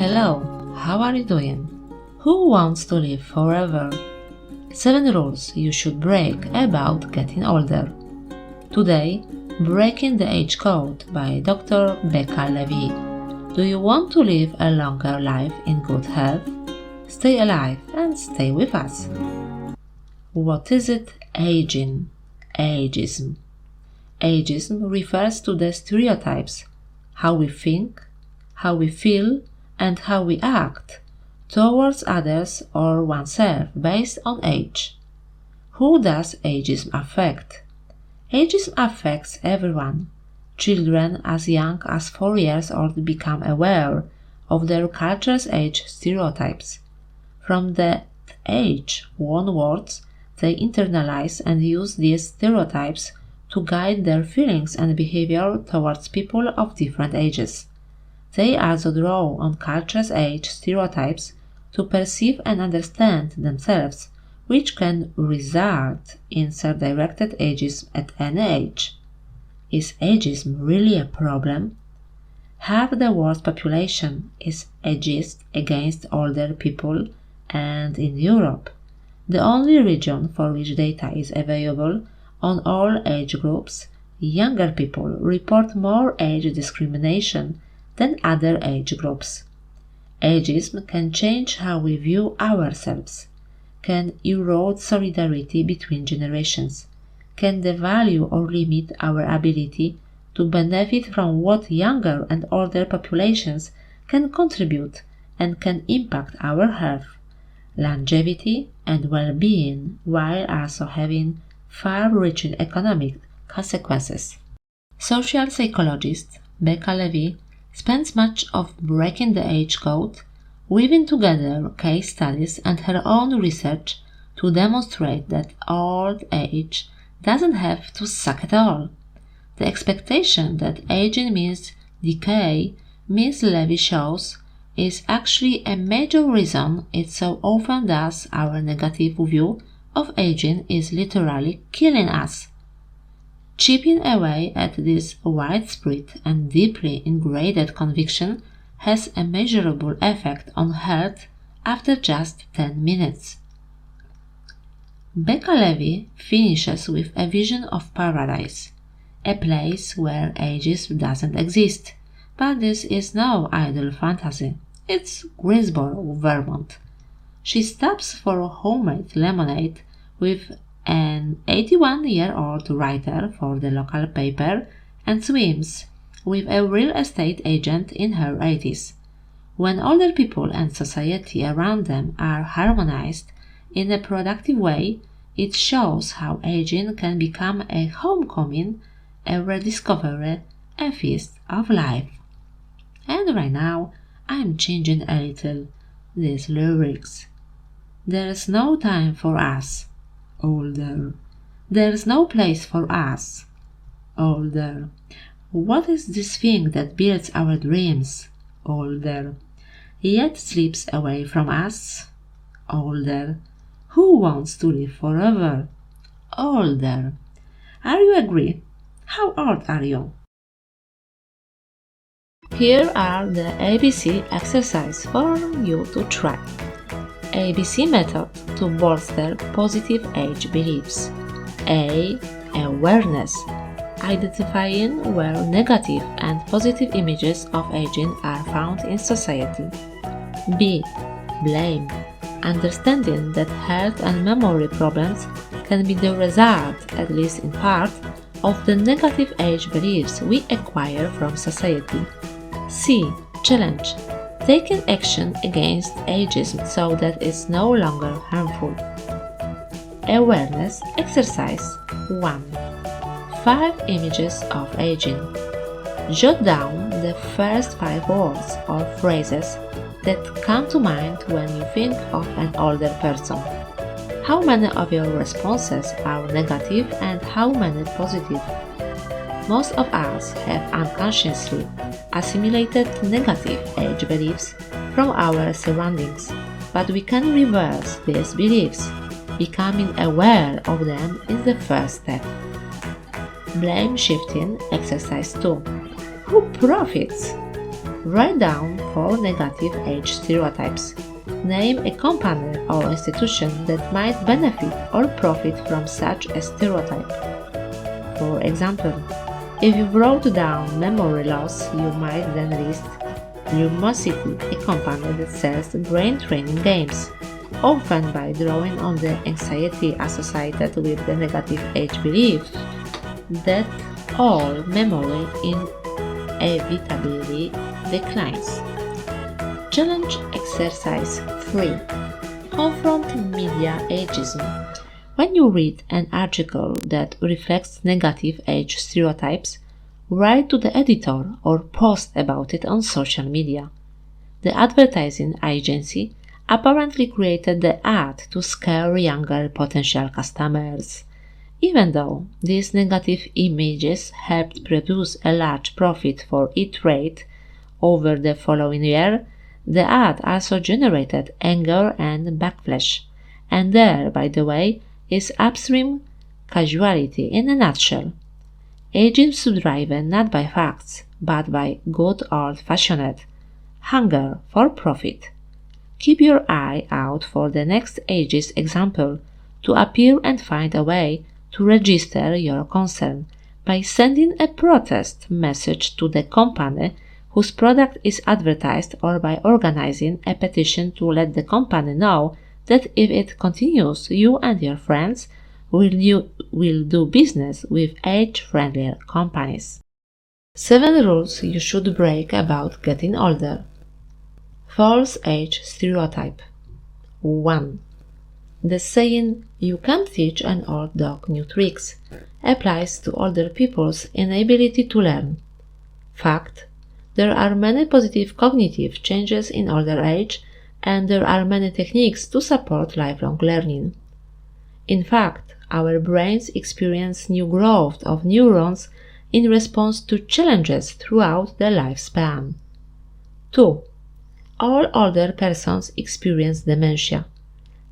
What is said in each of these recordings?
Hello, how are you doing? Who wants to live forever? 7 rules you should break about getting older. Today, Breaking the Age Code by Dr. Becca Levy. Do you want to live a longer life in good health? Stay alive and stay with us. What is it? Aging. Ageism. Ageism refers to the stereotypes, how we think, how we feel, and how we act towards others or oneself based on age. Who does ageism affect? Ageism affects everyone. Children as young as 4 years old become aware of their culture's age stereotypes. From that age onwards, they internalize and use these stereotypes to guide their feelings and behavior towards people of different ages. They also draw on culture's age stereotypes to perceive and understand themselves, which can result in self-directed ageism at any age. Is ageism really a problem? Half the world's population is ageist against older people, and in Europe, the only region for which data is available on all age groups, younger people report more age discrimination than other age groups. Ageism can change how we view ourselves, can erode solidarity between generations, can devalue or limit our ability to benefit from what younger and older populations can contribute, and can impact our health, longevity, and well-being, while also having far-reaching economic consequences. Social psychologist Becca Levy spends much of Breaking the Age Code weaving together case studies and her own research to demonstrate that old age doesn't have to suck at all. The expectation that aging means decay, Ms. Levy shows, is actually a major reason it so often does. Our negative view of aging is literally killing us. Chipping away at this widespread and deeply ingrained conviction has a measurable effect on health after just 10 minutes. Becca Levy finishes with a vision of paradise, a place where ageism doesn't exist, but this is no idle fantasy. It's Greensboro, Vermont. She stops for homemade lemonade with an 81-year-old writer for the local paper and swims with a real estate agent in her 80s. When older people and society around them are harmonized in a productive way, it shows how aging can become a homecoming, a rediscovery, a feast of life. And right now, I'm changing a little these lyrics. There's no time for us, older. There's no place for us, older. What is this thing that builds our dreams, older, yet slips away from us, older? Who wants to live forever, older? Are you agree? How old are you? Here are the ABC exercises for you to try. ABC method to bolster positive age beliefs. A. Awareness. Identifying where negative and positive images of aging are found in society. B. Blame. Understanding that health and memory problems can be the result, at least in part, of the negative age beliefs we acquire from society. C. Challenge. Taking action against ageism so that it's no longer harmful. Awareness exercise 1. 5 images of aging. Jot down the first 5 words or phrases that come to mind when you think of an older person. How many of your responses are negative and how many positive? Most of us have unconsciously assimilated negative age beliefs from our surroundings, but we can reverse these beliefs. Becoming aware of them is the first step. Blame shifting exercise 2. Who profits? Write down 4 negative age stereotypes. Name a company or institution that might benefit or profit from such a stereotype. For example, if you wrote down memory loss, you might then list Lumosity, a company that sells brain training games, often by drawing on the anxiety associated with the negative age belief that all memory inevitably declines. Challenge exercise 3. Confront media ageism. When you read an article that reflects negative age stereotypes, write to the editor or post about it on social media. The advertising agency apparently created the ad to scare younger potential customers. Even though these negative images helped produce a large profit for E-Trade over the following year, the ad also generated anger and backlash. And there, by the way, is upstream casualty in a nutshell. Aging is driven not by facts, but by good old-fashioned hunger for profit. Keep your eye out for the next ageist example to appear and find a way to register your concern by sending a protest message to the company whose product is advertised or by organizing a petition to let the company know that if it continues, you and your friends will do business with age-friendlier companies. 7 rules you should break about getting older. False age stereotype. 1. The saying, "you can't teach an old dog new tricks," applies to older people's inability to learn. Fact. There are many positive cognitive changes in older age, and there are many techniques to support lifelong learning. In fact, our brains experience new growth of neurons in response to challenges throughout the lifespan. 2. All older persons experience dementia.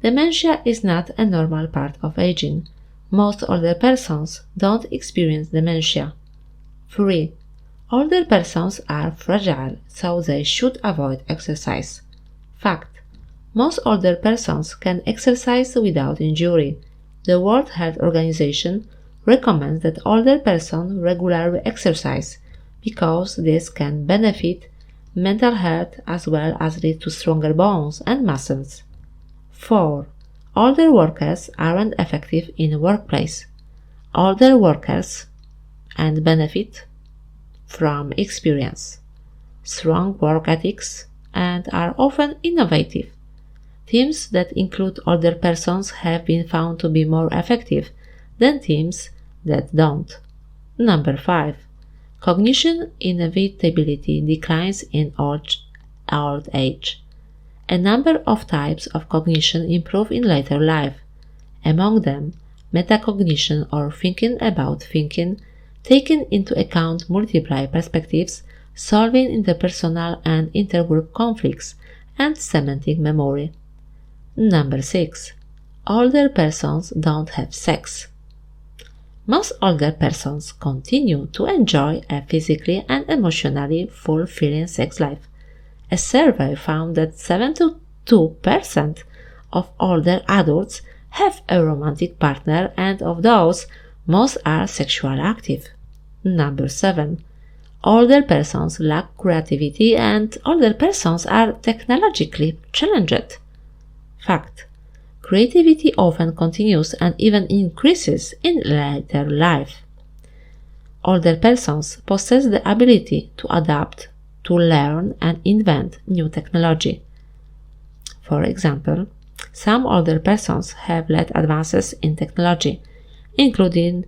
Dementia is not a normal part of aging. Most older persons don't experience dementia. 3. Older persons are fragile, so they should avoid exercise. Fact. Most older persons can exercise without injury. The World Health Organization recommends that older persons regularly exercise because this can benefit mental health as well as lead to stronger bones and muscles. 4. Older workers aren't effective in the workplace. Older workers and benefit from experience, strong work ethics, and are often innovative. Teams that include older persons have been found to be more effective than teams that don't. Number 5. Cognition inevitably declines in old age. A number of types of cognition improve in later life. Among them, metacognition or thinking about thinking, taking into account multiple perspectives, solving interpersonal and intergroup conflicts, and semantic memory. Number 6. Older persons don't have sex. Most older persons continue to enjoy a physically and emotionally fulfilling sex life. A survey found that 72% of older adults have a romantic partner, and of those, most are sexually active. Number 7. Older persons lack creativity and older persons are technologically challenged. Fact. Creativity often continues and even increases in later life. Older persons possess the ability to adapt, to learn and invent new technology. For example, some older persons have led advances in technology, including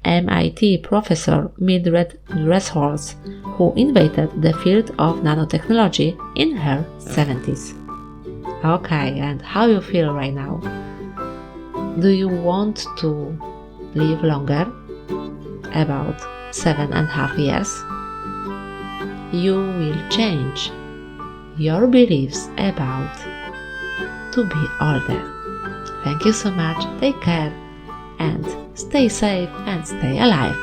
MIT professor Mildred Dresholz, who invented the field of nanotechnology in her 70s. Okay, and how you feel right now? Do you want to live longer? About 7.5 years? You will change your beliefs about to be older. Thank you so much, take care, and stay safe and stay alive.